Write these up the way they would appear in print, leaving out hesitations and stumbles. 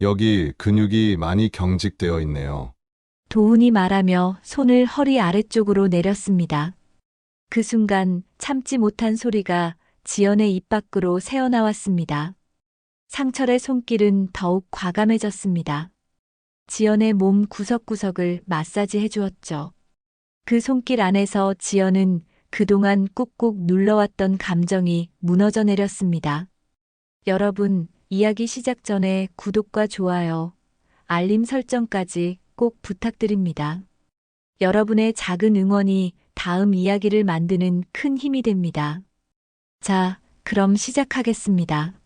여기 근육이 많이 경직되어 있네요. 도훈이 말하며 손을 허리 아래쪽으로 내렸습니다. 그 순간 참지 못한 소리가 지연의 입 밖으로 새어나왔습니다. 상철의 손길은 더욱 과감해졌습니다. 지연의 몸 구석구석을 마사지해 주었죠. 그 손길 안에서 지연은 그동안 꾹꾹 눌러왔던 감정이 무너져 내렸습니다. 여러분, 이야기 시작 전에 구독과 좋아요, 알림 설정까지 꼭 부탁드립니다. 여러분의 작은 응원이 다음 이야기를 만드는 큰 힘이 됩니다. 자, 그럼 시작하겠습니다.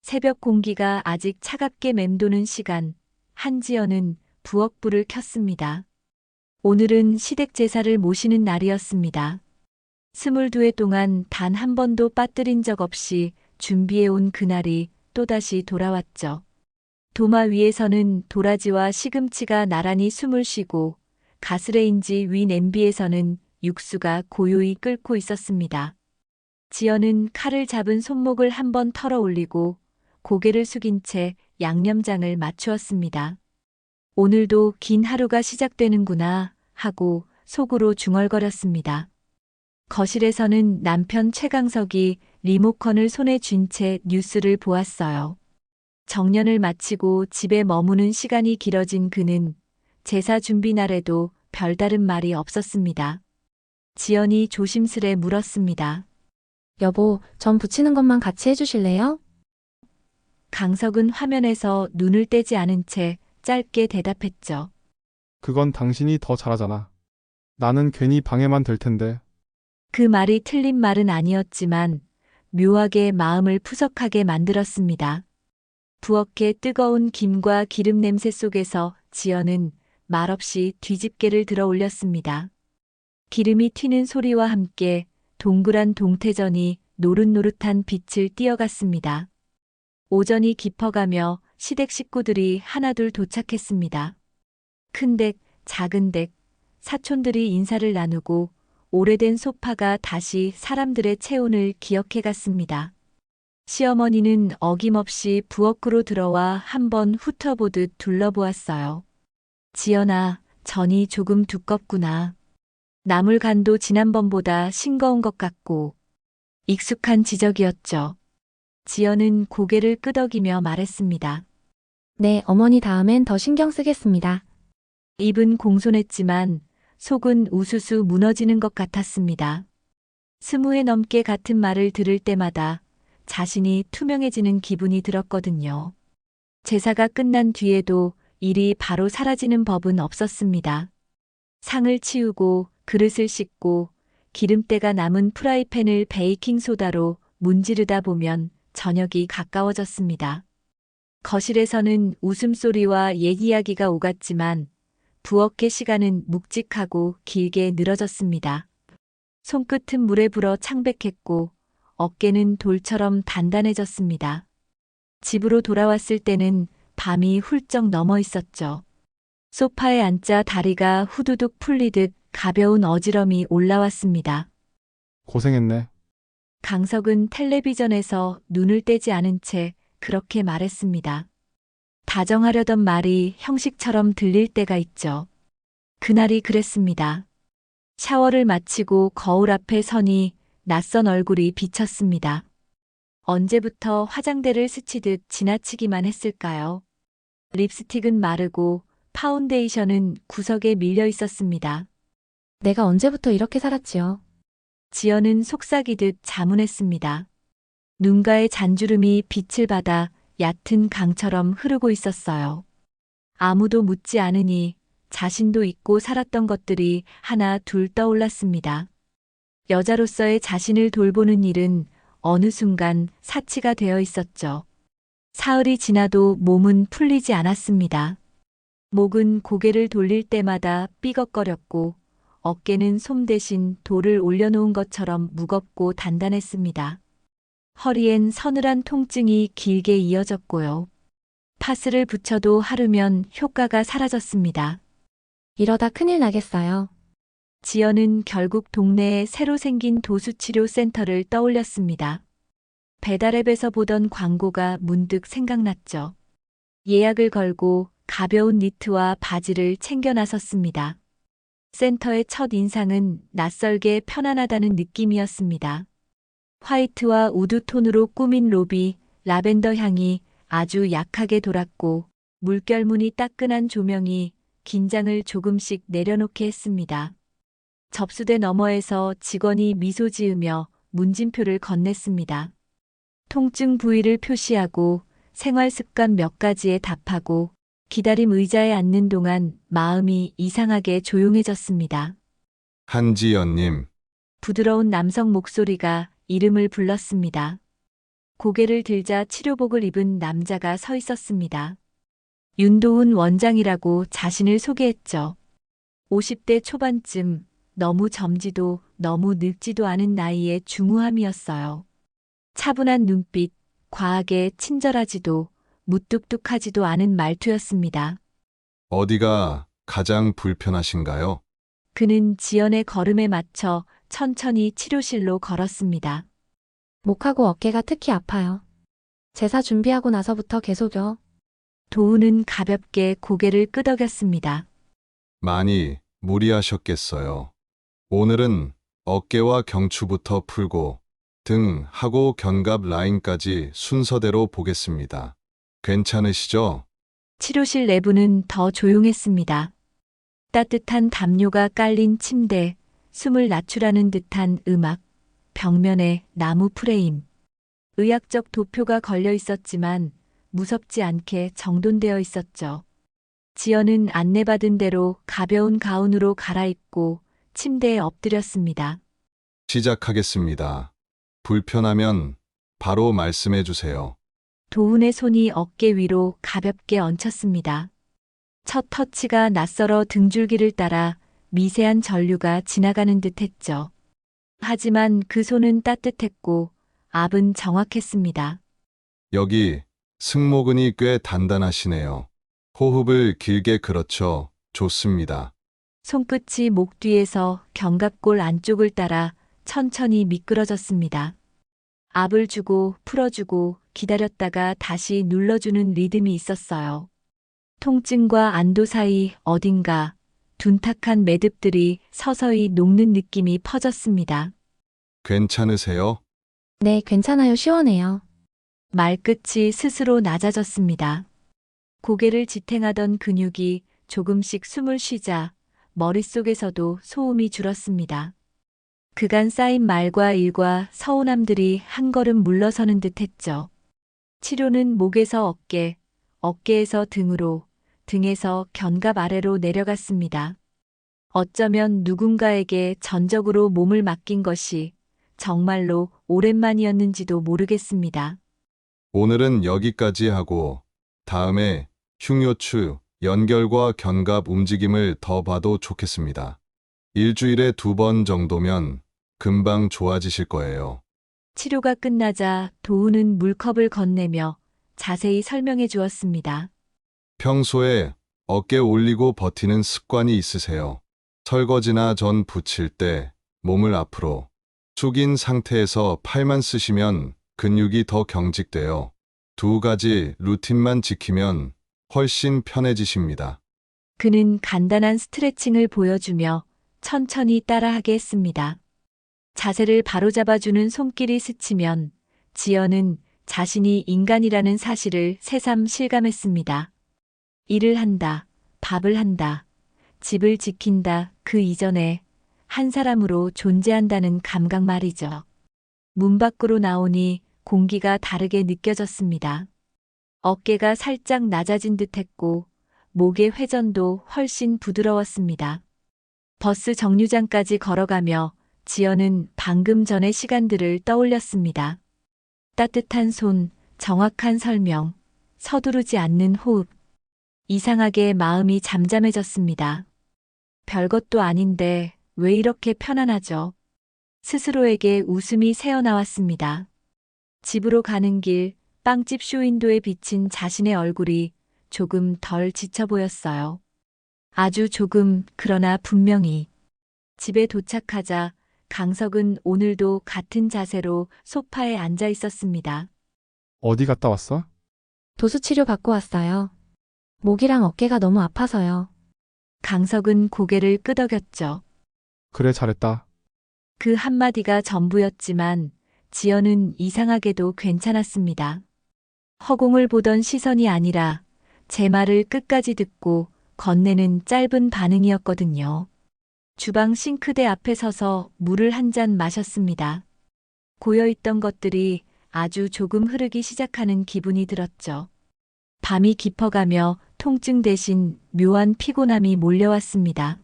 새벽 공기가 아직 차갑게 맴도는 시간, 한지연은 부엌불을 켰습니다. 오늘은 시댁 제사를 모시는 날이었습니다. 22회 동안 단 한 번도 빠뜨린 적 없이 준비해온 그날이 또다시 돌아왔죠. 도마 위에서는 도라지와 시금치가 나란히 숨을 쉬고 가스레인지 위 냄비에서는 육수가 고요히 끓고 있었습니다. 지연은 칼을 잡은 손목을 한번 털어 올리고 고개를 숙인 채 양념장을 맞추었습니다. 오늘도 긴 하루가 시작되는구나 하고 속으로 중얼거렸습니다. 거실에서는 남편 최강석이 리모컨을 손에 쥔 채 뉴스를 보았어요. 정년을 마치고 집에 머무는 시간이 길어진 그는 제사 준비 날에도 별다른 말이 없었습니다. 지연이 조심스레 물었습니다. 여보, 전 부치는 것만 같이 해주실래요? 강석은 화면에서 눈을 떼지 않은 채 짧게 대답했죠. 그건 당신이 더 잘하잖아. 나는 괜히 방해만 될 텐데. 그 말이 틀린 말은 아니었지만 묘하게 마음을 푸석하게 만들었습니다. 부엌의 뜨거운 김과 기름 냄새 속에서 지연은 말없이 뒤집개를 들어 올렸습니다. 기름이 튀는 소리와 함께 동그란 동태전이 노릇노릇한 빛을 띄어갔습니다. 오전이 깊어가며 시댁 식구들이 하나둘 도착했습니다. 큰 댁, 작은 댁, 사촌들이 인사를 나누고 오래된 소파가 다시 사람들의 체온을 기억해 갔습니다. 시어머니는 어김없이 부엌으로 들어와 한번 훑어보듯 둘러보았어요. 지연아, 전이 조금 두껍구나. 나물 간도 지난번보다 싱거운 것 같고. 익숙한 지적이었죠. 지연은 고개를 끄덕이며 말했습니다. 네, 어머니 다음엔 더 신경 쓰겠습니다. 입은 공손했지만 속은 우수수 무너지는 것 같았습니다. 20회 넘게 같은 말을 들을 때마다 자신이 투명해지는 기분이 들었거든요. 제사가 끝난 뒤에도 일이 바로 사라지는 법은 없었습니다. 상을 치우고 그릇을 씻고 기름때가 남은 프라이팬을 베이킹소다로 문지르다 보면 저녁이 가까워졌습니다. 거실에서는 웃음소리와 옛 이야기가 오갔지만 부엌의 시간은 묵직하고 길게 늘어졌습니다. 손끝은 물에 불어 창백했고 어깨는 돌처럼 단단해졌습니다. 집으로 돌아왔을 때는 밤이 훌쩍 넘어 있었죠. 소파에 앉자 다리가 후두둑 풀리듯 가벼운 어지럼이 올라왔습니다. 고생했네. 강석은 텔레비전에서 눈을 떼지 않은 채 그렇게 말했습니다. 다정하려던 말이 형식처럼 들릴 때가 있죠. 그날이 그랬습니다. 샤워를 마치고 거울 앞에 서니 낯선 얼굴이 비쳤습니다. 언제부터 화장대를 스치듯 지나치기만 했을까요? 립스틱은 마르고 파운데이션은 구석에 밀려 있었습니다. 내가 언제부터 이렇게 살았지요? 지연은 속삭이듯 자문했습니다. 눈가의 잔주름이 빛을 받아 얕은 강처럼 흐르고 있었어요. 아무도 묻지 않으니 자신도 잊고 살았던 것들이 하나 둘 떠올랐습니다. 여자로서의 자신을 돌보는 일은 어느 순간 사치가 되어 있었죠. 사흘이 지나도 몸은 풀리지 않았습니다. 목은 고개를 돌릴 때마다 삐걱거렸고 어깨는 솜 대신 돌을 올려놓은 것처럼 무겁고 단단했습니다. 허리엔 서늘한 통증이 길게 이어졌고요. 파스를 붙여도 하루면 효과가 사라졌습니다. 이러다 큰일 나겠어요. 지연은 결국 동네에 새로 생긴 도수치료센터를 떠올렸습니다. 배달앱에서 보던 광고가 문득 생각났죠. 예약을 걸고 가벼운 니트와 바지를 챙겨 나섰습니다. 센터의 첫 인상은 낯설게 편안하다는 느낌이었습니다. 화이트와 우드 톤으로 꾸민 로비, 라벤더 향이 아주 약하게 돌았고 물결무늬 따끈한 조명이 긴장을 조금씩 내려놓게 했습니다. 접수대 너머에서 직원이 미소 지으며 문진표를 건넸습니다. 통증 부위를 표시하고 생활 습관 몇 가지에 답하고 기다림 의자에 앉는 동안 마음이 이상하게 조용해졌습니다. 한지연님, 부드러운 남성 목소리가 이름을 불렀습니다. 고개를 들자 치료복을 입은 남자가 서 있었습니다. 윤도훈 원장이라고 자신을 소개했죠. 50대 초반쯤, 너무 젊지도 너무 늙지도 않은 나이의 중후함이었어요. 차분한 눈빛, 과하게 친절하지도 무뚝뚝하지도 않은 말투였습니다. 어디가 가장 불편하신가요? 그는 지연의 걸음에 맞춰 천천히 치료실로 걸었습니다. 목하고 어깨가 특히 아파요. 제사 준비하고 나서부터 계속요. 도훈은 가볍게 고개를 끄덕였습니다. 많이 무리하셨겠어요. 오늘은 어깨와 경추부터 풀고 등 하고 견갑 라인까지 순서대로 보겠습니다. 괜찮으시죠? 치료실 내부는 더 조용했습니다. 따뜻한 담요가 깔린 침대, 숨을 낮추라는 듯한 음악, 벽면에 나무 프레임. 의학적 도표가 걸려 있었지만 무섭지 않게 정돈되어 있었죠. 지연은 안내받은 대로 가벼운 가운으로 갈아입고 침대에 엎드렸습니다. 시작하겠습니다. 불편하면 바로 말씀해 주세요. 도훈의 손이 어깨 위로 가볍게 얹혔습니다. 첫 터치가 낯설어 등줄기를 따라 미세한 전류가 지나가는 듯 했죠. 하지만 그 손은 따뜻했고 압은 정확했습니다. 여기 승모근이 꽤 단단하시네요. 호흡을 길게 그렇죠. 좋습니다. 손끝이 목 뒤에서 견갑골 안쪽을 따라 천천히 미끄러졌습니다. 압을 주고 풀어주고 기다렸다가 다시 눌러주는 리듬이 있었어요. 통증과 안도 사이 어딘가 둔탁한 매듭들이 서서히 녹는 느낌이 퍼졌습니다. 괜찮으세요? 네, 괜찮아요. 시원해요. 말끝이 스스로 낮아졌습니다. 고개를 지탱하던 근육이 조금씩 숨을 쉬자 머릿속에서도 소음이 줄었습니다. 그간 쌓인 말과 일과 서운함들이 한 걸음 물러서는 듯 했죠. 치료는 목에서 어깨, 어깨에서 등으로, 등에서 견갑 아래로 내려갔습니다. 어쩌면 누군가에게 전적으로 몸을 맡긴 것이 정말로 오랜만이었는지도 모르겠습니다. 오늘은 여기까지 하고 다음에 흉요추, 연결과 견갑 움직임을 더 봐도 좋겠습니다. 일주일에 2번 정도면 금방 좋아지실 거예요. 치료가 끝나자 도우는 물컵을 건네며 자세히 설명해 주었습니다. 평소에 어깨 올리고 버티는 습관이 있으세요. 설거지나 전 부칠 때 몸을 앞으로 숙인 상태에서 팔만 쓰시면 근육이 더 경직돼요. 2가지 루틴만 지키면 훨씬 편해지십니다. 그는 간단한 스트레칭을 보여주며 천천히 따라하게 했습니다. 자세를 바로잡아주는 손길이 스치면 지연은 자신이 인간이라는 사실을 새삼 실감했습니다. 일을 한다, 밥을 한다, 집을 지킨다 그 이전에 한 사람으로 존재한다는 감각 말이죠. 문 밖으로 나오니 공기가 다르게 느껴졌습니다. 어깨가 살짝 낮아진 듯했고 목의 회전도 훨씬 부드러웠습니다. 버스 정류장까지 걸어가며 지연은 방금 전의 시간들을 떠올렸습니다. 따뜻한 손, 정확한 설명, 서두르지 않는 호흡. 이상하게 마음이 잠잠해졌습니다. 별것도 아닌데 왜 이렇게 편안하죠? 스스로에게 웃음이 새어나왔습니다. 집으로 가는 길, 빵집 쇼윈도에 비친 자신의 얼굴이 조금 덜 지쳐 보였어요. 아주 조금, 그러나 분명히. 집에 도착하자 강석은 오늘도 같은 자세로 소파에 앉아 있었습니다. 어디 갔다 왔어? 도수 치료 받고 왔어요. 목이랑 어깨가 너무 아파서요. 강석은 고개를 끄덕였죠. 그래, 잘했다. 그 한마디가 전부였지만 지연은 이상하게도 괜찮았습니다. 허공을 보던 시선이 아니라 제 말을 끝까지 듣고 건네는 짧은 반응이었거든요. 주방 싱크대 앞에 서서 물을 한 잔 마셨습니다. 고여있던 것들이 아주 조금 흐르기 시작하는 기분이 들었죠. 밤이 깊어가며 통증 대신 묘한 피곤함이 몰려왔습니다.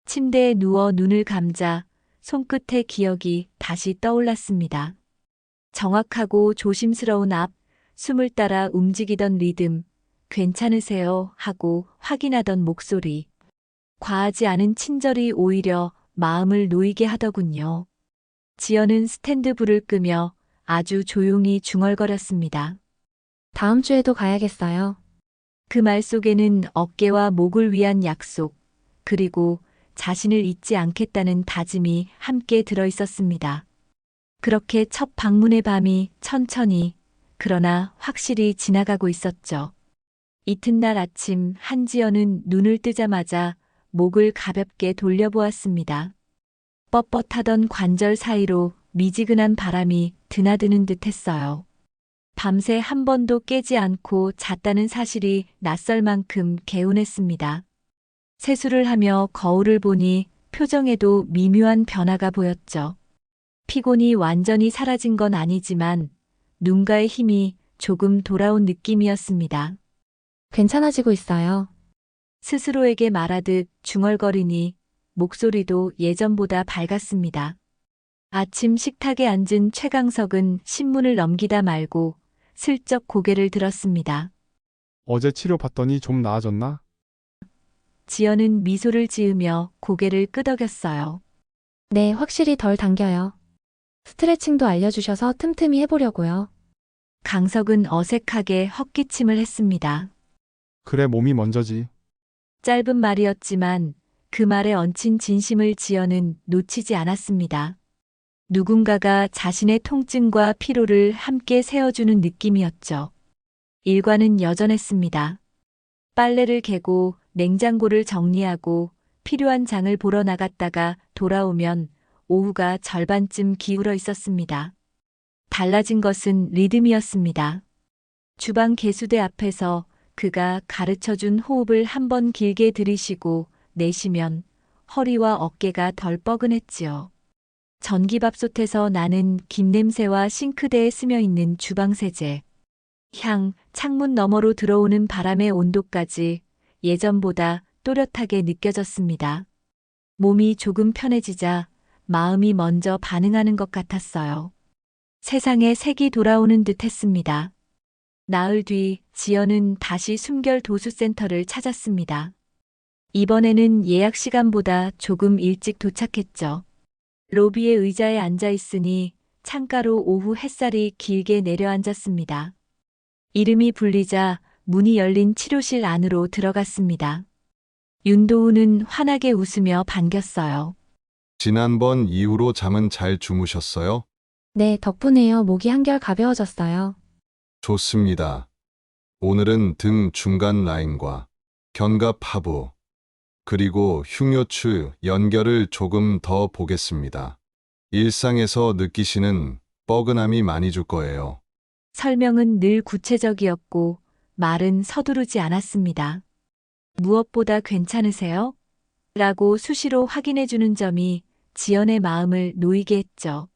침대에 누워 눈을 감자 손끝의 기억이 다시 떠올랐습니다. 정확하고 조심스러운 앞, 숨을 따라 움직이던 리듬, 괜찮으세요? 하고 확인하던 목소리. 과하지 않은 친절이 오히려 마음을 놓이게 하더군요. 지연은 스탠드 불을 끄며 아주 조용히 중얼거렸습니다. 다음 주에도 가야겠어요. 그 말 속에는 어깨와 목을 위한 약속, 그리고 자신을 잊지 않겠다는 다짐이 함께 들어 있었습니다. 그렇게 첫 방문의 밤이 천천히, 그러나 확실히 지나가고 있었죠. 이튿날 아침 한지연은 눈을 뜨자마자 목을 가볍게 돌려보았습니다. 뻣뻣하던 관절 사이로 미지근한 바람이 드나드는 듯했어요. 밤새 한 번도 깨지 않고 잤다는 사실이 낯설 만큼 개운했습니다. 세수를 하며 거울을 보니 표정에도 미묘한 변화가 보였죠. 피곤이 완전히 사라진 건 아니지만 눈가의 힘이 조금 돌아온 느낌이었습니다. 괜찮아지고 있어요. 스스로에게 말하듯 중얼거리니 목소리도 예전보다 밝았습니다. 아침 식탁에 앉은 최강석은 신문을 넘기다 말고 슬쩍 고개를 들었습니다. 어제 치료 받더니 좀 나아졌나? 지연은 미소를 지으며 고개를 끄덕였어요. 네, 확실히 덜 당겨요. 스트레칭도 알려주셔서 틈틈이 해보려고요. 강석은 어색하게 헛기침을 했습니다. 그래, 몸이 먼저지. 짧은 말이었지만 그 말에 얹힌 진심을 지연은 놓치지 않았습니다. 누군가가 자신의 통증과 피로를 함께 세워주는 느낌이었죠. 일과는 여전했습니다. 빨래를 개고 냉장고를 정리하고 필요한 장을 보러 나갔다가 돌아오면 오후가 절반쯤 기울어 있었습니다. 달라진 것은 리듬이었습니다. 주방 개수대 앞에서 그가 가르쳐준 호흡을 한번 길게 들이쉬고 내쉬면 허리와 어깨가 덜 뻐근했지요. 전기밥솥에서 나는 김 냄새와 싱크대에 스며있는 주방세제, 향, 창문 너머로 들어오는 바람의 온도까지 예전보다 또렷하게 느껴졌습니다. 몸이 조금 편해지자 마음이 먼저 반응하는 것 같았어요. 세상에 색이 돌아오는 듯 했습니다. 나흘 뒤 지연은 다시 숨결 도수센터를 찾았습니다. 이번에는 예약 시간보다 조금 일찍 도착했죠. 로비의 의자에 앉아 있으니 창가로 오후 햇살이 길게 내려앉았습니다. 이름이 불리자 문이 열린 치료실 안으로 들어갔습니다. 윤도우는 환하게 웃으며 반겼어요. 지난번 이후로 잠은 잘 주무셨어요? 네, 덕분에요. 목이 한결 가벼워졌어요. 좋습니다. 오늘은 등 중간 라인과 견갑 하부, 그리고 흉요추 연결을 조금 더 보겠습니다. 일상에서 느끼시는 뻐근함이 많이 줄 거예요. 설명은 늘 구체적이었고 말은 서두르지 않았습니다. 무엇보다 괜찮으세요? 라고 수시로 확인해주는 점이 지연의 마음을 놓이게 했죠.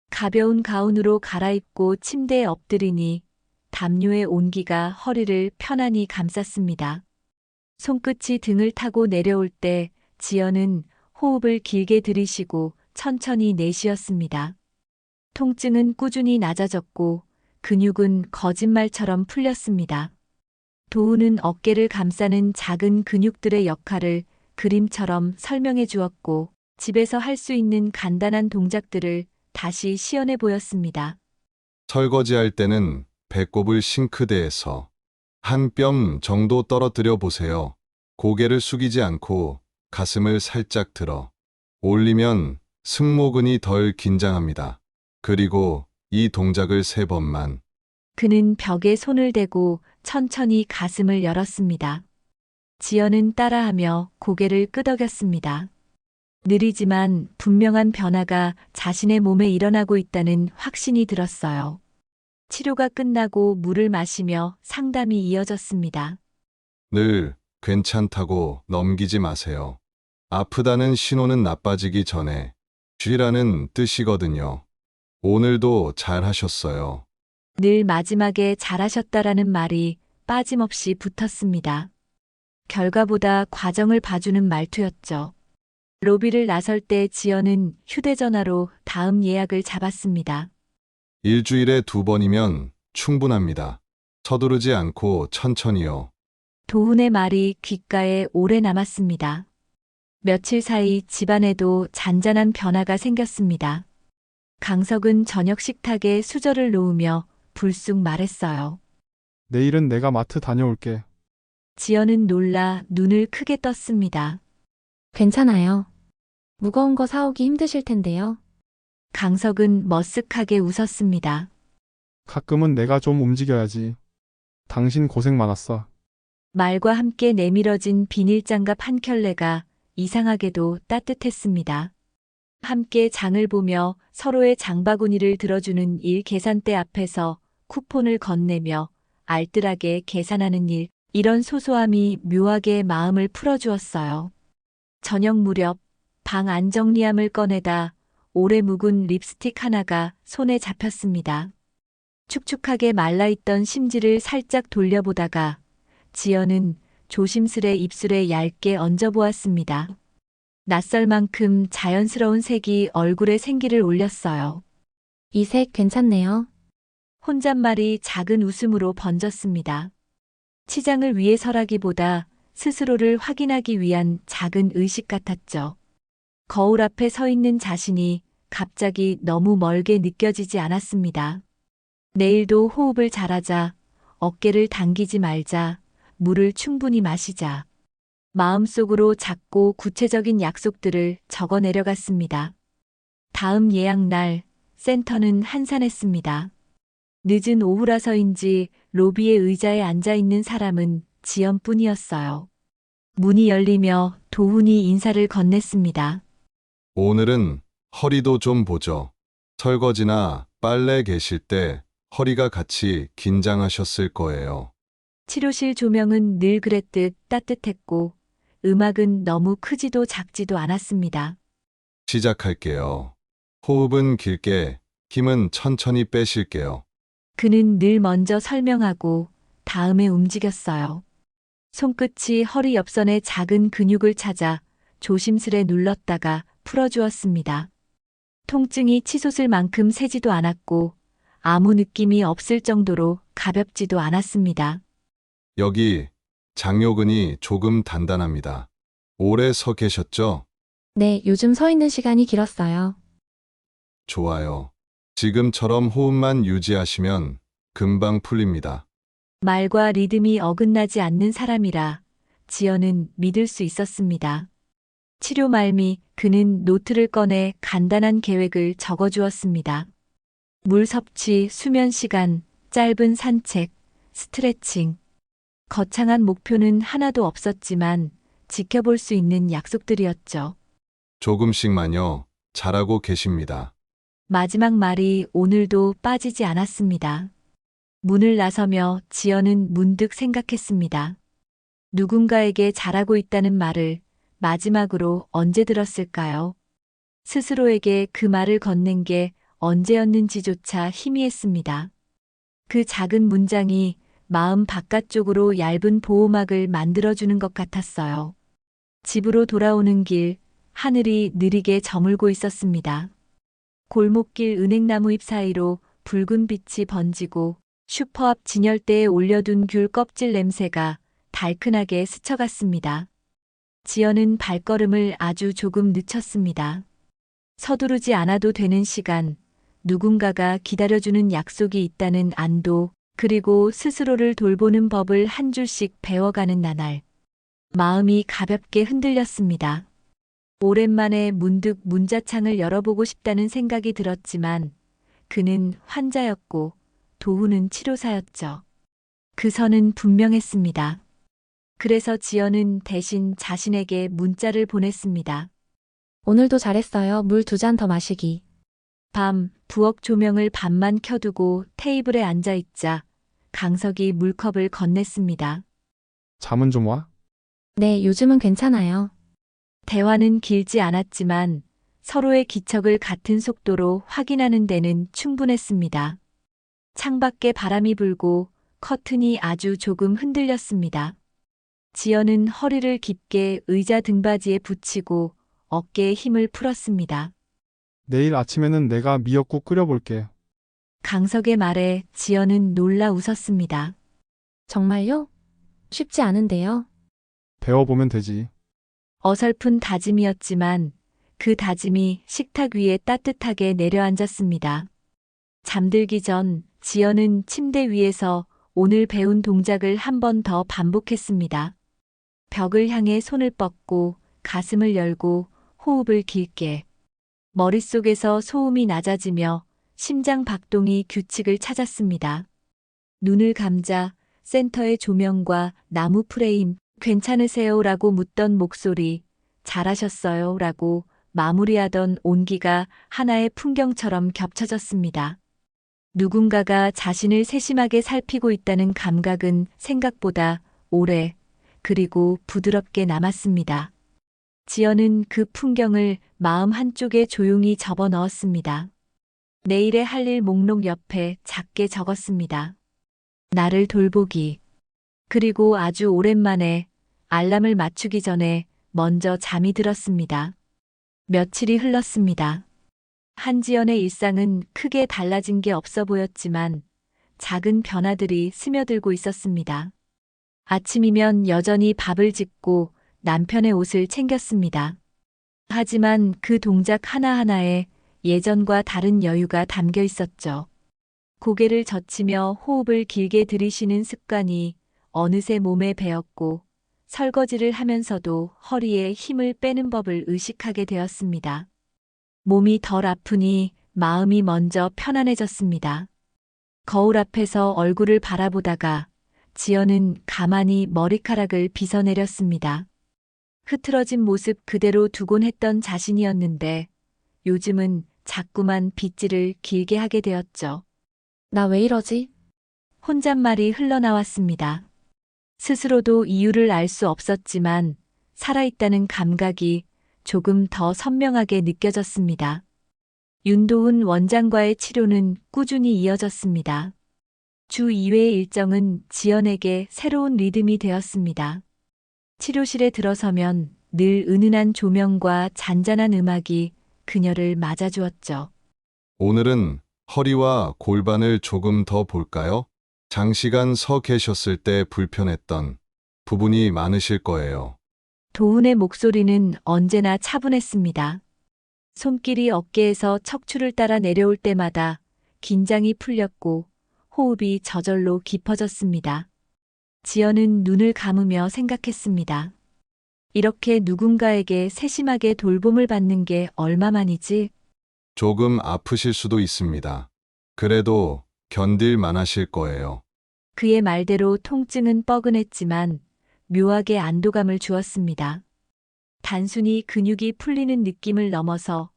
가벼운 가운으로 갈아입고 침대에 엎드리니 담요의 온기가 허리를 편안히 감쌌습니다. 손끝이 등을 타고 내려올 때 지연은 호흡을 길게 들이쉬고 천천히 내쉬었습니다. 통증은 꾸준히 낮아졌고 근육은 거짓말처럼 풀렸습니다. 도우는 어깨를 감싸는 작은 근육들의 역할을 그림처럼 설명해 주었고 집에서 할 수 있는 간단한 동작들을 다시 시연해 보였습니다. 설거지할 때는 배꼽을 싱크대에서 한 뼘 정도 떨어뜨려 보세요. 고개를 숙이지 않고 가슴을 살짝 들어 올리면 승모근이 덜 긴장합니다. 그리고 이 동작을 3번만 그는 벽에 손을 대고 천천히 가슴을 열었습니다. 지연은 따라하며 고개를 끄덕였습니다. 느리지만 분명한 변화가 자신의 몸에 일어나고 있다는 확신이 들었어요. 치료가 끝나고 물을 마시며 상담이 이어졌습니다. 늘 괜찮다고 넘기지 마세요. 아프다는 신호는 나빠지기 전에 쉬라는 뜻이거든요. 오늘도 잘 하셨어요. 늘 마지막에 잘하셨다라는 말이 빠짐없이 붙었습니다. 결과보다 과정을 봐주는 말투였죠. 로비를 나설 때 지연은 휴대전화로 다음 예약을 잡았습니다. 일주일에 2번이면 충분합니다. 서두르지 않고 천천히요. 도훈의 말이 귓가에 오래 남았습니다. 며칠 사이 집안에도 잔잔한 변화가 생겼습니다. 강석은 저녁 식탁에 수저를 놓으며 불쑥 말했어요. 내일은 내가 마트 다녀올게. 지연은 놀라 눈을 크게 떴습니다. 괜찮아요. 무거운 거 사오기 힘드실 텐데요. 강석은 머쓱하게 웃었습니다. 가끔은 내가 좀 움직여야지. 당신 고생 많았어. 말과 함께 내밀어진 비닐장갑 한 켤레가 이상하게도 따뜻했습니다. 함께 장을 보며 서로의 장바구니를 들어주는 일 계산대 앞에서 쿠폰을 건네며 알뜰하게 계산하는 일, 이런 소소함이 묘하게 마음을 풀어주었어요. 저녁 무렵 방 안정리함을 꺼내다 오래 묵은 립스틱 하나가 손에 잡혔습니다. 축축하게 말라있던 심지를 살짝 돌려보다가 지연은 조심스레 입술에 얇게 얹어보았습니다. 낯설 만큼 자연스러운 색이 얼굴에 생기를 올렸어요. 이 색 괜찮네요. 혼잣말이 작은 웃음으로 번졌습니다. 치장을 위해서라기보다 스스로를 확인하기 위한 작은 의식 같았죠. 거울 앞에 서 있는 자신이 갑자기 너무 멀게 느껴지지 않았습니다. 내일도 호흡을 잘하자, 어깨를 당기지 말자, 물을 충분히 마시자. 마음속으로 작고 구체적인 약속들을 적어 내려갔습니다. 다음 예약 날, 센터는 한산했습니다. 늦은 오후라서인지 로비의 의자에 앉아 있는 사람은 지연뿐이었어요. 문이 열리며 도훈이 인사를 건넸습니다. 오늘은 허리도 좀 보죠. 설거지나 빨래 계실 때 허리가 같이 긴장하셨을 거예요. 치료실 조명은 늘 그랬듯 따뜻했고 음악은 너무 크지도 작지도 않았습니다. 시작할게요. 호흡은 길게, 힘은 천천히 빼실게요. 그는 늘 먼저 설명하고 다음에 움직였어요. 손끝이 허리 옆선의 작은 근육을 찾아 조심스레 눌렀다가 풀어주었습니다. 통증이 치솟을 만큼 세지도 않았고 아무 느낌이 없을 정도로 가볍지도 않았습니다. 여기 장요근이 조금 단단합니다. 오래 서 계셨죠? 네, 요즘 서 있는 시간이 길었어요. 좋아요. 지금처럼 호흡만 유지하시면 금방 풀립니다. 말과 리듬이 어긋나지 않는 사람이라 지연은 믿을 수 있었습니다. 치료 말미 그는 노트를 꺼내 간단한 계획을 적어주었습니다. 물 섭취, 수면 시간, 짧은 산책, 스트레칭. 거창한 목표는 하나도 없었지만 지켜볼 수 있는 약속들이었죠. 조금씩만요. 잘하고 계십니다. 마지막 말이 오늘도 빠지지 않았습니다. 문을 나서며 지연은 문득 생각했습니다. 누군가에게 잘하고 있다는 말을 마지막으로 언제 들었을까요? 스스로에게 그 말을 건넨 게 언제였는지조차 희미했습니다. 그 작은 문장이 마음 바깥쪽으로 얇은 보호막을 만들어주는 것 같았어요. 집으로 돌아오는 길, 하늘이 느리게 저물고 있었습니다. 골목길 은행나무 잎 사이로 붉은 빛이 번지고 슈퍼 앞 진열대에 올려둔 귤 껍질 냄새가 달큰하게 스쳐갔습니다. 지연은 발걸음을 아주 조금 늦췄습니다. 서두르지 않아도 되는 시간, 누군가가 기다려주는 약속이 있다는 안도, 그리고 스스로를 돌보는 법을 한 줄씩 배워가는 나날. 마음이 가볍게 흔들렸습니다. 오랜만에 문득 문자창을 열어보고 싶다는 생각이 들었지만 그는 환자였고 도훈은 치료사였죠. 그 선은 분명했습니다. 그래서 지연은 대신 자신에게 문자를 보냈습니다. 오늘도 잘했어요. 물 2잔 더 마시기. 밤 부엌 조명을 반만 켜두고 테이블에 앉아 있자 강석이 물컵을 건넸습니다. 잠은 좀 와? 네, 요즘은 괜찮아요. 대화는 길지 않았지만 서로의 기척을 같은 속도로 확인하는 데는 충분했습니다. 창밖에 바람이 불고 커튼이 아주 조금 흔들렸습니다. 지연은 허리를 깊게 의자 등받이에 붙이고 어깨에 힘을 풀었습니다. 내일 아침에는 내가 미역국 끓여볼게. 강석의 말에 지연은 놀라 웃었습니다. 정말요? 쉽지 않은데요. 배워보면 되지. 어설픈 다짐이었지만 그 다짐이 식탁 위에 따뜻하게 내려앉았습니다. 잠들기 전 지연은 침대 위에서 오늘 배운 동작을 한 번 더 반복했습니다. 벽을 향해 손을 뻗고 가슴을 열고 호흡을 길게. 머릿속에서 소음이 낮아지며 심장 박동이 규칙을 찾았습니다. 눈을 감자 센터의 조명과 나무 프레임, 괜찮으세요? 라고 묻던 목소리, 잘하셨어요? 라고 마무리하던 온기가 하나의 풍경처럼 겹쳐졌습니다. 누군가가 자신을 세심하게 살피고 있다는 감각은 생각보다 오래 그리고 부드럽게 남았습니다. 지연은 그 풍경을 마음 한쪽에 조용히 접어 넣었습니다. 내일의 할 일 목록 옆에 작게 적었습니다. 나를 돌보기. 그리고 아주 오랜만에 알람을 맞추기 전에 먼저 잠이 들었습니다. 며칠이 흘렀습니다. 한지연의 일상은 크게 달라진 게 없어 보였지만 작은 변화들이 스며들고 있었습니다. 아침이면 여전히 밥을 짓고 남편의 옷을 챙겼습니다. 하지만 그 동작 하나하나에 예전과 다른 여유가 담겨 있었죠. 고개를 젖히며 호흡을 길게 들이쉬는 습관이 어느새 몸에 배었고 설거지를 하면서도 허리에 힘을 빼는 법을 의식하게 되었습니다. 몸이 덜 아프니 마음이 먼저 편안해졌습니다. 거울 앞에서 얼굴을 바라보다가 지연은 가만히 머리카락을 빗어내렸습니다. 흐트러진 모습 그대로 두곤 했던 자신이었는데 요즘은 자꾸만 빗질을 길게 하게 되었죠. 나 왜 이러지? 혼잣말이 흘러나왔습니다. 스스로도 이유를 알 수 없었지만 살아있다는 감각이 조금 더 선명하게 느껴졌습니다. 윤도훈 원장과의 치료는 꾸준히 이어졌습니다. 주 2회의 일정은 지연에게 새로운 리듬이 되었습니다. 치료실에 들어서면 늘 은은한 조명과 잔잔한 음악이 그녀를 맞아주었죠. 오늘은 허리와 골반을 조금 더 볼까요? 장시간 서 계셨을 때 불편했던 부분이 많으실 거예요. 도훈의 목소리는 언제나 차분했습니다. 손길이 어깨에서 척추를 따라 내려올 때마다 긴장이 풀렸고 호흡이 저절로 깊어졌습니다. 지연은 눈을 감으며 생각했습니다. 이렇게 누군가에게 세심하게 돌봄을 받는 게 얼마만이지? 조금 아프실 수도 있습니다. 그래도 견딜 만하실 거예요. 그의 말대로 통증은 뻐근했지만 묘하게 안도감을 주었습니다. 단순히 근육이 풀리는 느낌을 넘어서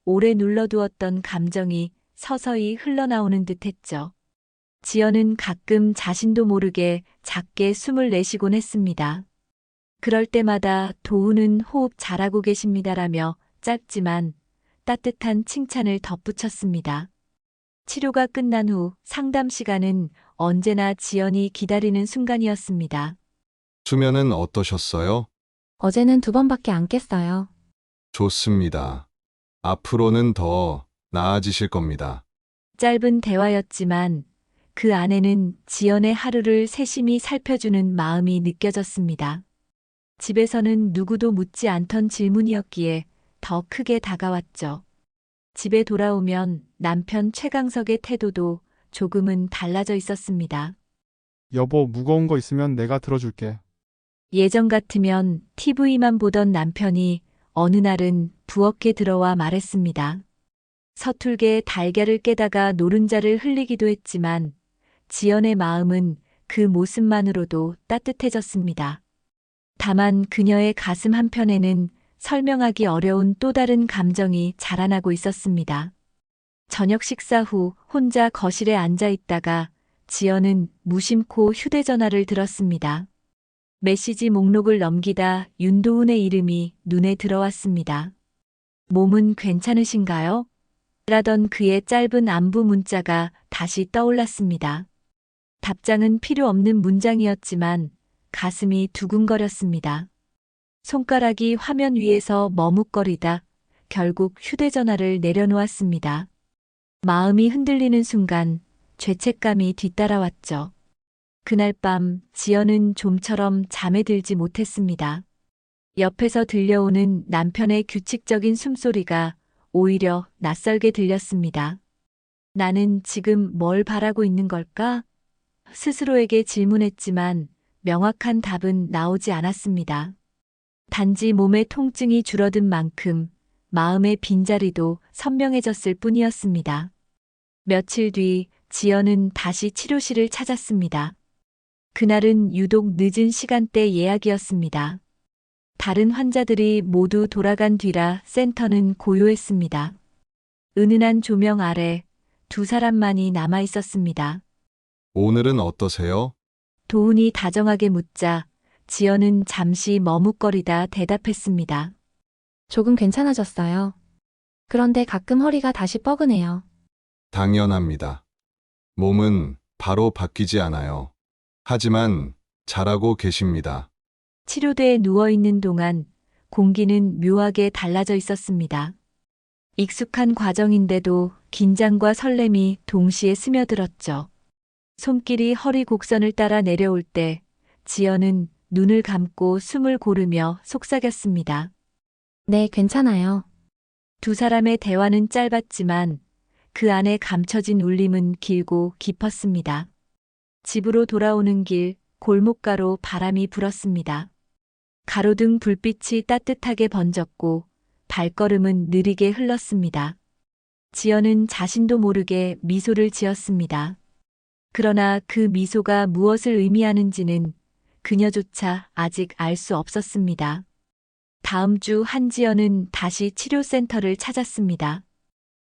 오래 눌러두었던 감정이 서서히 흘러나오는 듯했죠. 지연은 가끔 자신도 모르게 작게 숨을 내쉬곤 했습니다. 그럴 때마다 도훈은 호흡 잘하고 계십니다라며 짧지만 따뜻한 칭찬을 덧붙였습니다. 치료가 끝난 후 상담 시간은 언제나 지연이 기다리는 순간이었습니다. 수면은 어떠셨어요? 어제는 2번밖에 안 깼어요. 좋습니다. 앞으로는 더 나아지실 겁니다. 짧은 대화였지만 그 안에는 지연의 하루를 세심히 살펴주는 마음이 느껴졌습니다. 집에서는 누구도 묻지 않던 질문이었기에 더 크게 다가왔죠. 집에 돌아오면 남편 최강석의 태도도 조금은 달라져 있었습니다. 여보, 무거운 거 있으면 내가 들어줄게. 예전 같으면 TV만 보던 남편이 어느 날은 부엌에 들어와 말했습니다. 서툴게 달걀을 깨다가 노른자를 흘리기도 했지만 지연의 마음은 그 모습만으로도 따뜻해졌습니다. 다만 그녀의 가슴 한편에는 설명하기 어려운 또 다른 감정이 자라나고 있었습니다. 저녁 식사 후 혼자 거실에 앉아 있다가 지연은 무심코 휴대전화를 들었습니다. 메시지 목록을 넘기다 윤도훈의 이름이 눈에 들어왔습니다. 몸은 괜찮으신가요? 라던 그의 짧은 안부 문자가 다시 떠올랐습니다. 답장은 필요 없는 문장이었지만 가슴이 두근거렸습니다. 손가락이 화면 위에서 머뭇거리다 결국 휴대전화를 내려놓았습니다. 마음이 흔들리는 순간 죄책감이 뒤따라왔죠. 그날 밤 지연은 좀처럼 잠에 들지 못했습니다. 옆에서 들려오는 남편의 규칙적인 숨소리가 오히려 낯설게 들렸습니다. 나는 지금 뭘 바라고 있는 걸까? 스스로에게 질문했지만 명확한 답은 나오지 않았습니다. 단지 몸의 통증이 줄어든 만큼 마음의 빈자리도 선명해졌을 뿐이었습니다. 며칠 뒤 지연은 다시 치료실을 찾았습니다. 그날은 유독 늦은 시간대 예약이었습니다. 다른 환자들이 모두 돌아간 뒤라 센터는 고요했습니다. 은은한 조명 아래 두 사람만이 남아 있었습니다. 오늘은 어떠세요? 도훈이 다정하게 묻자 지연은 잠시 머뭇거리다 대답했습니다. 조금 괜찮아졌어요. 그런데 가끔 허리가 다시 뻐근해요. 당연합니다. 몸은 바로 바뀌지 않아요. 하지만 잘하고 계십니다. 치료대에 누워있는 동안 공기는 묘하게 달라져 있었습니다. 익숙한 과정인데도 긴장과 설렘이 동시에 스며들었죠. 손길이 허리 곡선을 따라 내려올 때 지연은 눈을 감고 숨을 고르며 속삭였습니다. 네, 괜찮아요. 두 사람의 대화는 짧았지만 그 안에 감춰진 울림은 길고 깊었습니다. 집으로 돌아오는 길 골목가로 바람이 불었습니다. 가로등 불빛이 따뜻하게 번졌고 발걸음은 느리게 흘렀습니다. 지연은 자신도 모르게 미소를 지었습니다. 그러나 그 미소가 무엇을 의미하는지는 그녀조차 아직 알 수 없었습니다. 다음 주 한지연은 다시 치료센터를 찾았습니다.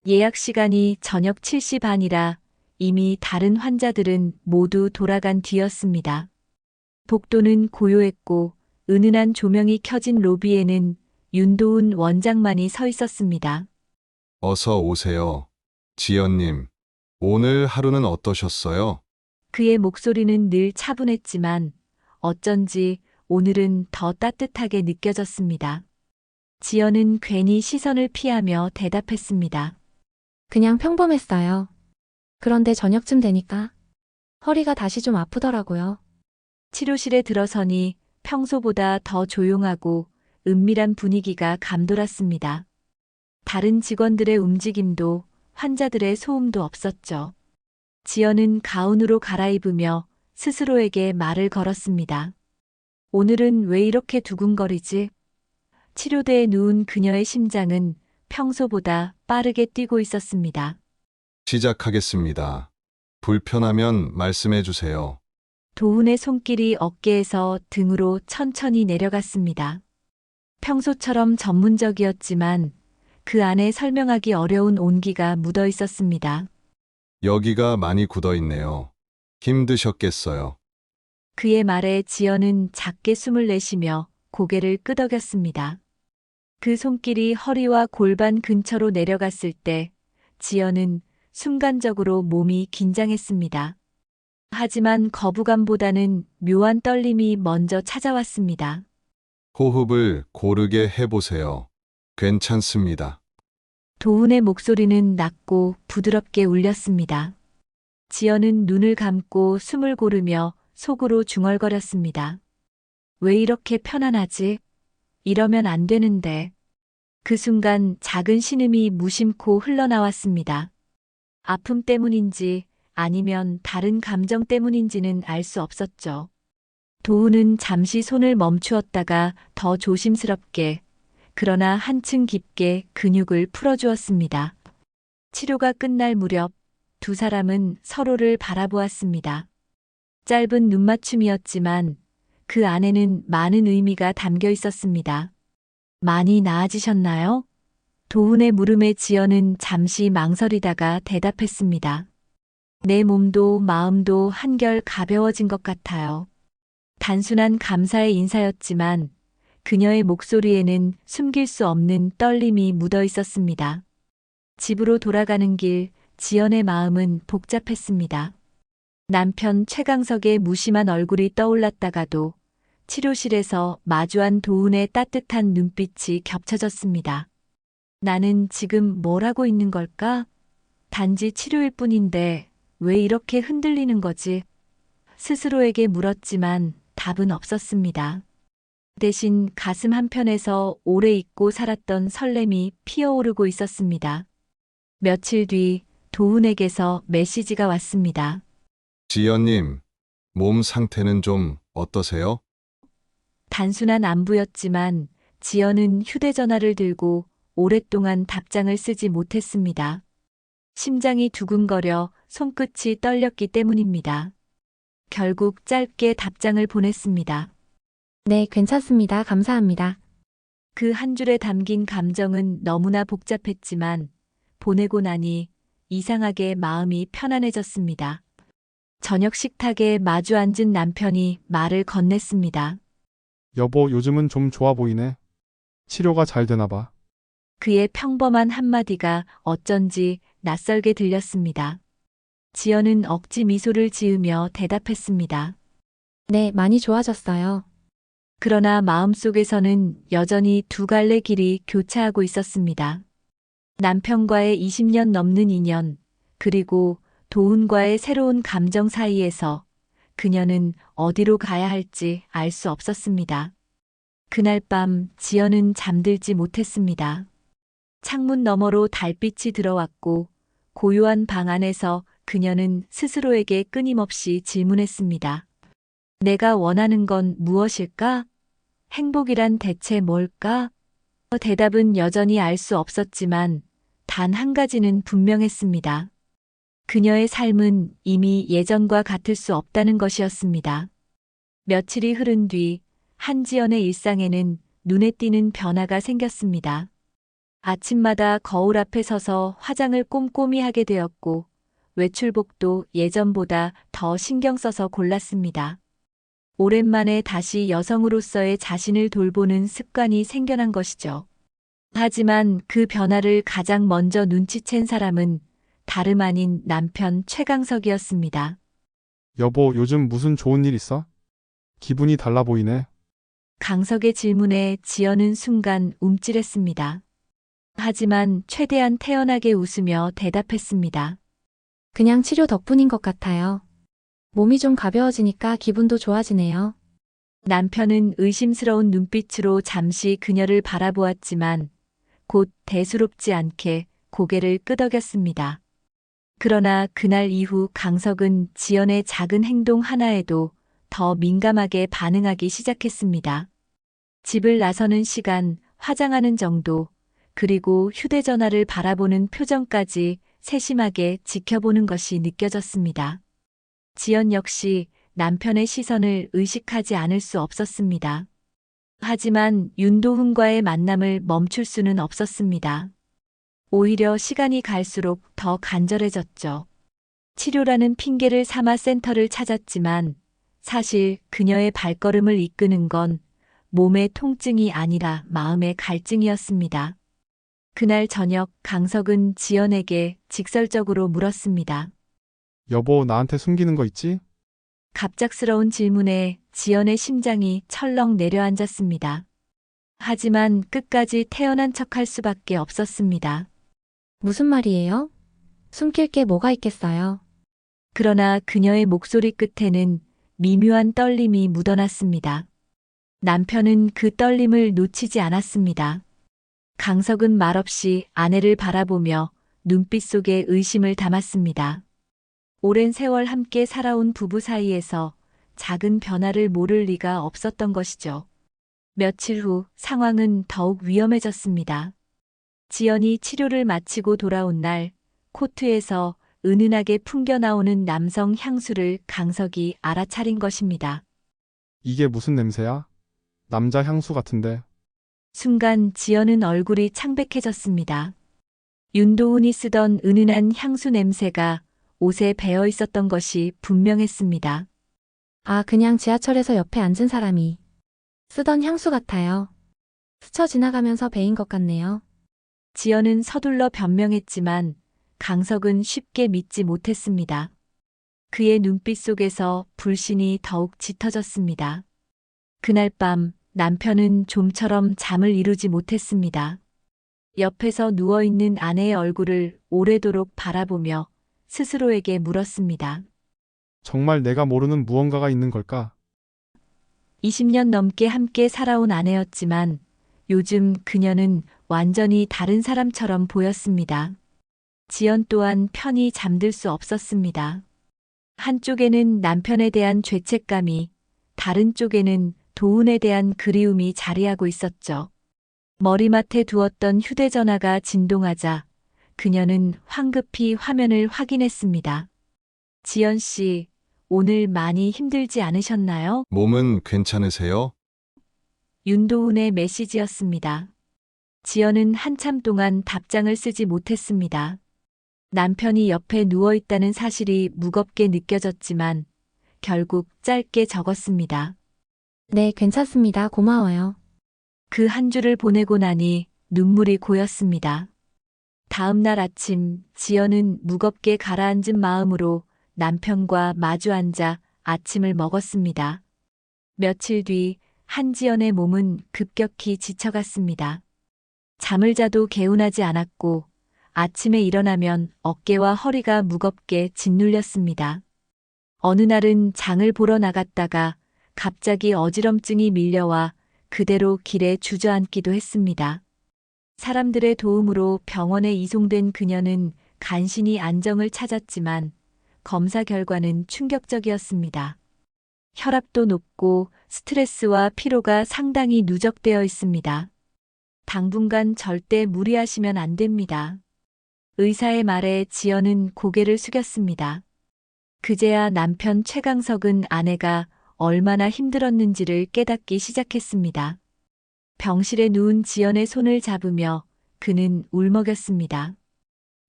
예약 시간이 저녁 7시 반이라 이미 다른 환자들은 모두 돌아간 뒤였습니다. 복도는 고요했고 은은한 조명이 켜진 로비에는 윤도훈 원장만이 서 있었습니다. 어서 오세요. 지연님, 오늘 하루는 어떠셨어요? 그의 목소리는 늘 차분했지만 어쩐지 오늘은 더 따뜻하게 느껴졌습니다. 지연은 괜히 시선을 피하며 대답했습니다. 그냥 평범했어요. 그런데 저녁쯤 되니까 허리가 다시 좀 아프더라고요. 치료실에 들어서니 평소보다 더 조용하고 은밀한 분위기가 감돌았습니다. 다른 직원들의 움직임도 환자들의 소음도 없었죠. 지연은 가운으로 갈아입으며 스스로에게 말을 걸었습니다. 오늘은 왜 이렇게 두근거리지? 치료대에 누운 그녀의 심장은 평소보다 빠르게 뛰고 있었습니다. 시작하겠습니다. 불편하면 말씀해 주세요. 도훈의 손길이 어깨에서 등으로 천천히 내려갔습니다. 평소처럼 전문적이었지만 그 안에 설명하기 어려운 온기가 묻어 있었습니다. 여기가 많이 굳어 있네요. 힘드셨겠어요. 그의 말에 지연은 작게 숨을 내쉬며 고개를 끄덕였습니다. 그 손길이 허리와 골반 근처로 내려갔을 때 지연은 순간적으로 몸이 긴장했습니다. 하지만 거부감보다는 묘한 떨림이 먼저 찾아왔습니다. 호흡을 고르게 해보세요. 괜찮습니다. 도훈의 목소리는 낮고 부드럽게 울렸습니다. 지연은 눈을 감고 숨을 고르며 속으로 중얼거렸습니다. 왜 이렇게 편안하지? 이러면 안 되는데. 그 순간 작은 신음이 무심코 흘러나왔습니다. 아픔 때문인지 아니면 다른 감정 때문인지는 알 수 없었죠. 도훈은 잠시 손을 멈추었다가 더 조심스럽게 그러나 한층 깊게 근육을 풀어주었습니다. 치료가 끝날 무렵 두 사람은 서로를 바라보았습니다. 짧은 눈맞춤이었지만 그 안에는 많은 의미가 담겨 있었습니다. 많이 나아지셨나요? 도훈의 물음에 지연은 잠시 망설이다가 대답했습니다. 내 몸도 마음도 한결 가벼워진 것 같아요. 단순한 감사의 인사였지만 그녀의 목소리에는 숨길 수 없는 떨림이 묻어 있었습니다. 집으로 돌아가는 길, 지연의 마음은 복잡했습니다. 남편 최강석의 무심한 얼굴이 떠올랐다가도 치료실에서 마주한 도훈의 따뜻한 눈빛이 겹쳐졌습니다. 나는 지금 뭘 하고 있는 걸까? 단지 치료일 뿐인데 왜 이렇게 흔들리는 거지? 스스로에게 물었지만 답은 없었습니다. 대신 가슴 한편에서 오래 잊고 살았던 설렘이 피어오르고 있었습니다. 며칠 뒤 도훈에게서 메시지가 왔습니다. 지연님, 몸 상태는 좀 어떠세요? 단순한 안부였지만 지연은 휴대전화를 들고 오랫동안 답장을 쓰지 못했습니다. 심장이 두근거려 손끝이 떨렸기 때문입니다. 결국 짧게 답장을 보냈습니다. 네, 괜찮습니다. 감사합니다. 그 한 줄에 담긴 감정은 너무나 복잡했지만 보내고 나니 이상하게 마음이 편안해졌습니다. 저녁 식탁에 마주 앉은 남편이 말을 건넸습니다. 여보, 요즘은 좀 좋아 보이네. 치료가 잘 되나 봐. 그의 평범한 한마디가 어쩐지 낯설게 들렸습니다. 지연은 억지 미소를 지으며 대답했습니다. 네, 많이 좋아졌어요. 그러나 마음속에서는 여전히 두 갈래 길이 교차하고 있었습니다. 남편과의 20년 넘는 인연, 그리고 도훈과의 새로운 감정 사이에서 그녀는 어디로 가야 할지 알 수 없었습니다. 그날 밤 지연은 잠들지 못했습니다. 창문 너머로 달빛이 들어왔고 고요한 방 안에서 그녀는 스스로에게 끊임없이 질문했습니다. 내가 원하는 건 무엇일까? 행복이란 대체 뭘까? 대답은 여전히 알 수 없었지만 단 한 가지는 분명했습니다. 그녀의 삶은 이미 예전과 같을 수 없다는 것이었습니다. 며칠이 흐른 뒤 한지연의 일상에는 눈에 띄는 변화가 생겼습니다. 아침마다 거울 앞에 서서 화장을 꼼꼼히 하게 되었고 외출복도 예전보다 더 신경 써서 골랐습니다. 오랜만에 다시 여성으로서의 자신을 돌보는 습관이 생겨난 것이죠. 하지만 그 변화를 가장 먼저 눈치챈 사람은 다름 아닌 남편 최강석이었습니다. 여보, 요즘 무슨 좋은 일 있어? 기분이 달라 보이네. 강석의 질문에 지연은 순간 움찔했습니다. 하지만 최대한 태연하게 웃으며 대답했습니다. 그냥 치료 덕분인 것 같아요. 몸이 좀 가벼워지니까 기분도 좋아지네요. 남편은 의심스러운 눈빛으로 잠시 그녀를 바라보았지만 곧 대수롭지 않게 고개를 끄덕였습니다. 그러나 그날 이후 강석은 지연의 작은 행동 하나에도 더 민감하게 반응하기 시작했습니다. 집을 나서는 시간, 화장하는 정도, 그리고 휴대전화를 바라보는 표정까지 세심하게 지켜보는 것이 느껴졌습니다. 지연 역시 남편의 시선을 의식하지 않을 수 없었습니다. 하지만 윤도훈과의 만남을 멈출 수는 없었습니다. 오히려 시간이 갈수록 더 간절해졌죠. 치료라는 핑계를 삼아 센터를 찾았지만 사실 그녀의 발걸음을 이끄는 건 몸의 통증이 아니라 마음의 갈증이었습니다. 그날 저녁 강석은 지연에게 직설적으로 물었습니다. 여보, 나한테 숨기는 거 있지? 갑작스러운 질문에 지연의 심장이 철렁 내려앉았습니다. 하지만 끝까지 태연한 척할 수밖에 없었습니다. 무슨 말이에요? 숨길 게 뭐가 있겠어요? 그러나 그녀의 목소리 끝에는 미묘한 떨림이 묻어났습니다. 남편은 그 떨림을 놓치지 않았습니다. 강석은 말없이 아내를 바라보며 눈빛 속에 의심을 담았습니다. 오랜 세월 함께 살아온 부부 사이에서 작은 변화를 모를 리가 없었던 것이죠. 며칠 후 상황은 더욱 위험해졌습니다. 지연이 치료를 마치고 돌아온 날 코트에서 은은하게 풍겨 나오는 남성 향수를 강석이 알아차린 것입니다. 이게 무슨 냄새야? 남자 향수 같은데. 순간 지연은 얼굴이 창백해졌습니다. 윤도훈이 쓰던 은은한 향수 냄새가 옷에 배어 있었던 것이 분명했습니다. 아, 그냥 지하철에서 옆에 앉은 사람이 쓰던 향수 같아요. 스쳐 지나가면서 배인 것 같네요. 지연은 서둘러 변명했지만 강석은 쉽게 믿지 못했습니다. 그의 눈빛 속에서 불신이 더욱 짙어졌습니다. 그날 밤 남편은 좀처럼 잠을 이루지 못했습니다. 옆에서 누워있는 아내의 얼굴을 오래도록 바라보며 스스로에게 물었습니다. 정말 내가 모르는 무언가가 있는 걸까? 20년 넘게 함께 살아온 아내였지만 요즘 그녀는 완전히 다른 사람처럼 보였습니다. 지연 또한 편히 잠들 수 없었습니다. 한쪽에는 남편에 대한 죄책감이, 다른 쪽에는 도훈에 대한 그리움이 자리하고 있었죠. 머리맡에 두었던 휴대전화가 진동하자 그녀는 황급히 화면을 확인했습니다. 지연 씨, 오늘 많이 힘들지 않으셨나요? 몸은 괜찮으세요? 윤도훈의 메시지였습니다. 지연은 한참 동안 답장을 쓰지 못했습니다. 남편이 옆에 누워있다는 사실이 무겁게 느껴졌지만 결국 짧게 적었습니다. 네, 괜찮습니다. 고마워요. 그 한 줄을 보내고 나니 눈물이 고였습니다. 다음 날 아침 지연은 무겁게 가라앉은 마음으로 남편과 마주 앉아 아침을 먹었습니다. 며칠 뒤 한지연의 몸은 급격히 지쳐갔습니다. 잠을 자도 개운하지 않았고 아침에 일어나면 어깨와 허리가 무겁게 짓눌렸습니다. 어느 날은 장을 보러 나갔다가 갑자기 어지럼증이 밀려와 그대로 길에 주저앉기도 했습니다. 사람들의 도움으로 병원에 이송된 그녀는 간신히 안정을 찾았지만 검사 결과는 충격적이었습니다. 혈압도 높고 스트레스와 피로가 상당히 누적되어 있습니다. 당분간 절대 무리하시면 안 됩니다. 의사의 말에 지연은 고개를 숙였습니다. 그제야 남편 최강석은 아내가 얼마나 힘들었는지를 깨닫기 시작했습니다. 병실에 누운 지연의 손을 잡으며 그는 울먹였습니다.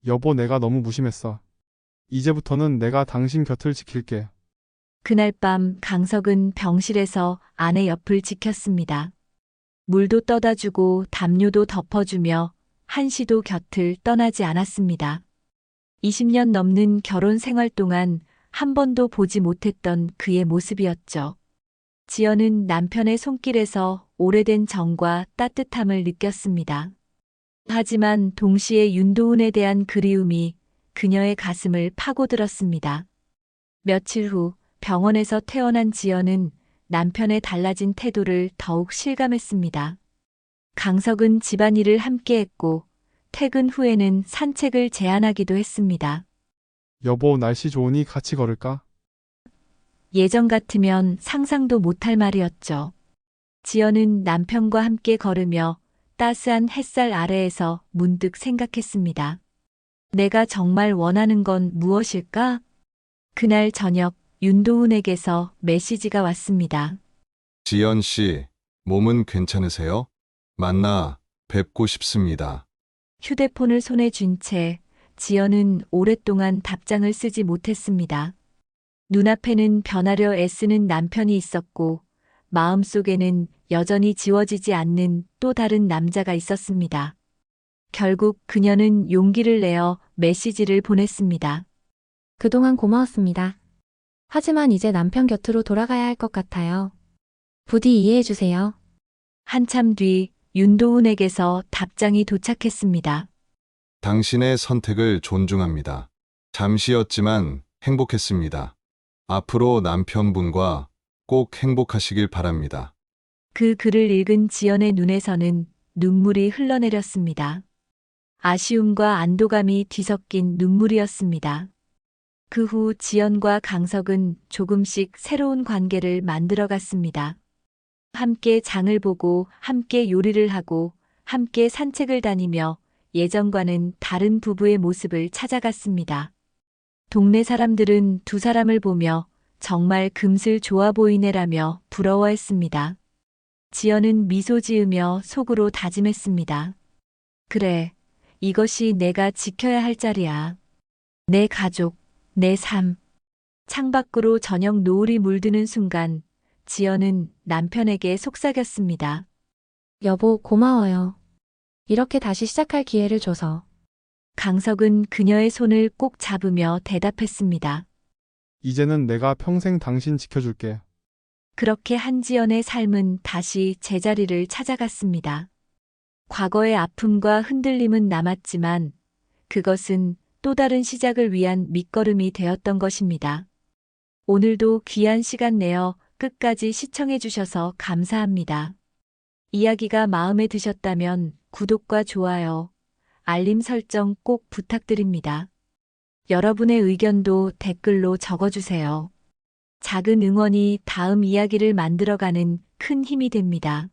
여보, 내가 너무 무심했어. 이제부터는 내가 당신 곁을 지킬게. 그날 밤 강석은 병실에서 아내 옆을 지켰습니다. 물도 떠다 주고 담요도 덮어주며 한시도 곁을 떠나지 않았습니다. 20년 넘는 결혼 생활 동안 한 번도 보지 못했던 그의 모습이었죠. 지연은 남편의 손길에서 오래된 정과 따뜻함을 느꼈습니다. 하지만 동시에 윤도훈에 대한 그리움이 그녀의 가슴을 파고들었습니다. 며칠 후 병원에서 퇴원한 지연은 남편의 달라진 태도를 더욱 실감했습니다. 강석은 집안일을 함께 했고 퇴근 후에는 산책을 제안하기도 했습니다. 여보, 날씨 좋으니 같이 걸을까? 예전 같으면 상상도 못할 말이었죠. 지연은 남편과 함께 걸으며 따스한 햇살 아래에서 문득 생각했습니다. 내가 정말 원하는 건 무엇일까? 그날 저녁 윤도훈에게서 메시지가 왔습니다. 지연 씨, 몸은 괜찮으세요? 만나 뵙고 싶습니다. 휴대폰을 손에 쥔 채 지연은 오랫동안 답장을 쓰지 못했습니다. 눈앞에는 변하려 애쓰는 남편이 있었고 마음속에는 여전히 지워지지 않는 또 다른 남자가 있었습니다. 결국 그녀는 용기를 내어 메시지를 보냈습니다. 그동안 고마웠습니다. 하지만 이제 남편 곁으로 돌아가야 할 것 같아요. 부디 이해해 주세요. 한참 뒤 윤도훈에게서 답장이 도착했습니다. 당신의 선택을 존중합니다. 잠시였지만 행복했습니다. 앞으로 남편분과 꼭 행복하시길 바랍니다. 그 글을 읽은 지연의 눈에서는 눈물이 흘러내렸습니다. 아쉬움과 안도감이 뒤섞인 눈물이었습니다. 그 후 지연과 강석은 조금씩 새로운 관계를 만들어갔습니다. 함께 장을 보고 함께 요리를 하고 함께 산책을 다니며 예전과는 다른 부부의 모습을 찾아갔습니다. 동네 사람들은 두 사람을 보며 정말 금슬 좋아 보이네라며 부러워했습니다. 지연은 미소 지으며 속으로 다짐했습니다. 그래, 이것이 내가 지켜야 할 자리야. 내 가족, 내 삶. 창밖으로 저녁 노을이 물드는 순간 지연은 남편에게 속삭였습니다. 여보, 고마워요. 이렇게 다시 시작할 기회를 줘서. 강석은 그녀의 손을 꼭 잡으며 대답했습니다. 이제는 내가 평생 당신 지켜줄게. 그렇게 한지연의 삶은 다시 제자리를 찾아갔습니다. 과거의 아픔과 흔들림은 남았지만 그것은 또 다른 시작을 위한 밑거름이 되었던 것입니다. 오늘도 귀한 시간 내어 끝까지 시청해 주셔서 감사합니다. 이야기가 마음에 드셨다면 구독과 좋아요, 알림 설정 꼭 부탁드립니다. 여러분의 의견도 댓글로 적어주세요. 작은 응원이 다음 이야기를 만들어가는 큰 힘이 됩니다.